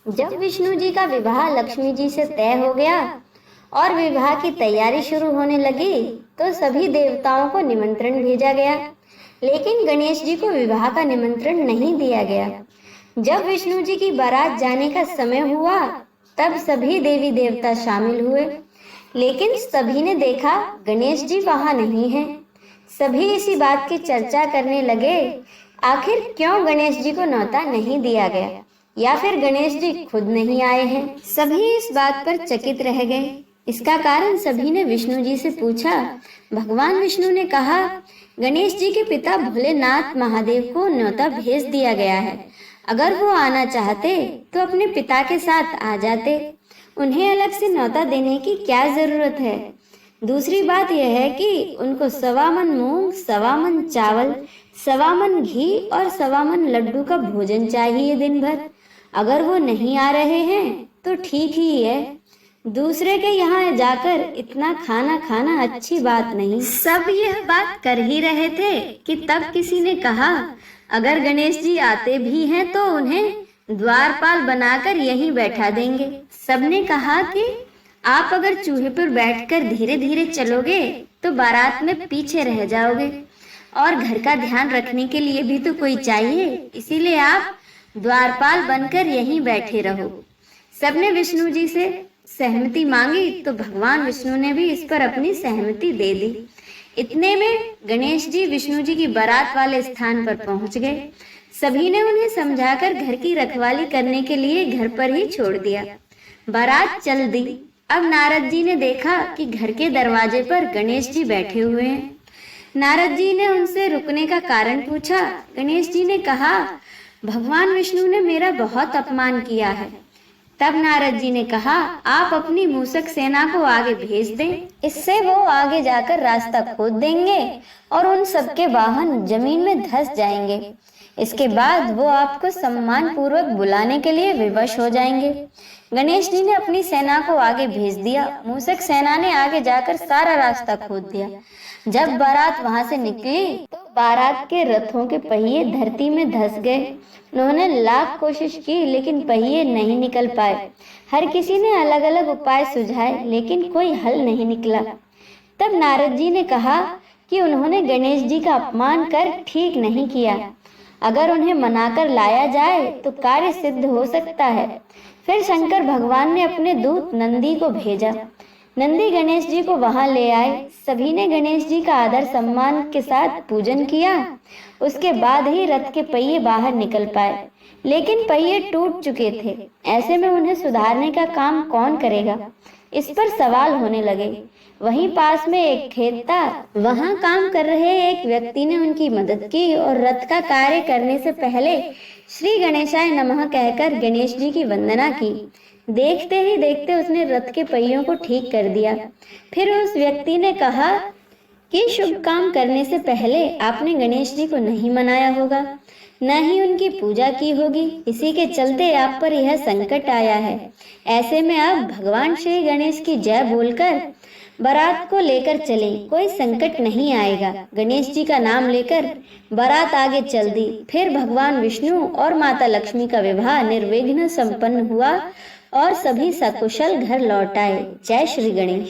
जब विष्णु जी का विवाह लक्ष्मी जी से तय हो गया और विवाह की तैयारी शुरू होने लगी तो सभी देवताओं को निमंत्रण भेजा गया, लेकिन गणेश जी को विवाह का निमंत्रण नहीं दिया गया। जब विष्णु जी की बारात जाने का समय हुआ तब सभी देवी देवता शामिल हुए, लेकिन सभी ने देखा गणेश जी वहां नहीं हैं। सभी इसी बात की चर्चा करने लगे, आखिर क्यों गणेश जी को न्योता नहीं दिया गया, या फिर गणेश जी खुद नहीं आए हैं। सभी इस बात पर चकित रह गए। इसका कारण सभी ने विष्णु जी से पूछा। भगवान विष्णु ने कहा, गणेश जी के पिता भोलेनाथ महादेव को न्योता भेज दिया गया है। अगर वो आना चाहते तो अपने पिता के साथ आ जाते, उन्हें अलग से न्योता देने की क्या जरूरत है। दूसरी बात यह है कि उनको 1.25 मन मूंग, 1.25 मन चावल, 1.25 मन घी और 1.25 मन लड्डू का भोजन चाहिए दिन भर। अगर वो नहीं आ रहे हैं तो ठीक ही है, दूसरे के यहाँ जाकर इतना खाना खाना अच्छी बात नहीं। सब यह बात कर ही रहे थे कि तब किसी ने कहा, अगर गणेश जी आते भी हैं तो उन्हें द्वारपाल बनाकर यहीं बैठा देंगे। सबने कहा कि आप अगर चूहे पर बैठकर धीरे धीरे चलोगे तो बारात में पीछे रह जाओगे और घर का ध्यान रखने के लिए भी तो कोई चाहिए, इसीलिए आप द्वारपाल बनकर यहीं बैठे रहो। सबने विष्णु जी से सहमति मांगी तो भगवान विष्णु ने भी इस पर अपनी सहमति दे दी। इतने में गणेश जी विष्णु जी की बारात वाले स्थान पर पहुंच गए। सभी ने उन्हें समझाकर घर की रखवाली करने के लिए घर पर ही छोड़ दिया। बारात चल दी। अब नारद जी ने देखा कि घर के दरवाजे पर गणेश जी बैठे हुए हैं। नारद जी ने उनसे रुकने का कारण पूछा। गणेश जी ने कहा, भगवान विष्णु ने मेरा बहुत अपमान किया है। तब नारद जी ने कहा, आप अपनी मूषक सेना को आगे भेज दें, इससे वो आगे जाकर रास्ता खोद देंगे और उन सबके वाहन जमीन में धंस जाएंगे। इसके बाद वो आपको सम्मान पूर्वक बुलाने के लिए विवश हो जाएंगे। गणेश जी ने अपनी सेना को आगे भेज दिया। मूषक सेना ने आगे जाकर सारा रास्ता खोद दिया। जब बारात वहां से निकली तो बारात के रथों के पहिए धरती में धंस गए। उन्होंने लाख कोशिश की लेकिन पहिए नहीं निकल पाए। हर किसी ने अलग अलग उपाय सुझाए लेकिन कोई हल नहीं निकला। तब नारद जी ने कहा कि उन्होंने गणेश जी का अपमान कर ठीक नहीं किया। अगर उन्हें मनाकर लाया जाए तो कार्य सिद्ध हो सकता है। फिर शंकर भगवान ने अपने दूत नंदी को भेजा। नंदी गणेश जी को वहां ले आए। सभी ने गणेश जी का आदर सम्मान के साथ पूजन किया। उसके बाद ही रथ के पहिए बाहर निकल पाए, लेकिन पहिए टूट चुके थे। ऐसे में उन्हें सुधारने का काम कौन करेगा, इस पर सवाल होने लगे। वहीं पास में एक खेत था, वहां काम कर रहे एक व्यक्ति ने उनकी मदद की और रथ का कार्य करने से पहले श्री गणेशाय नमः कहकर गणेश जी की वंदना की। देखते ही देखते उसने रथ के पहियों को ठीक कर दिया। फिर उस व्यक्ति ने कहा कि शुभ काम करने से पहले आपने गणेश जी को नहीं मनाया होगा, न ही उनकी पूजा की होगी, इसी के चलते आप पर यह संकट आया है। ऐसे में अब भगवान श्री गणेश की जय बोलकर बारात को लेकर चले, कोई संकट नहीं आएगा। गणेश जी का नाम लेकर बारात आगे चल दी। फिर भगवान विष्णु और माता लक्ष्मी का विवाह निर्विघ्न संपन्न हुआ और सभी सकुशल घर लौट आए। जय श्री गणेश।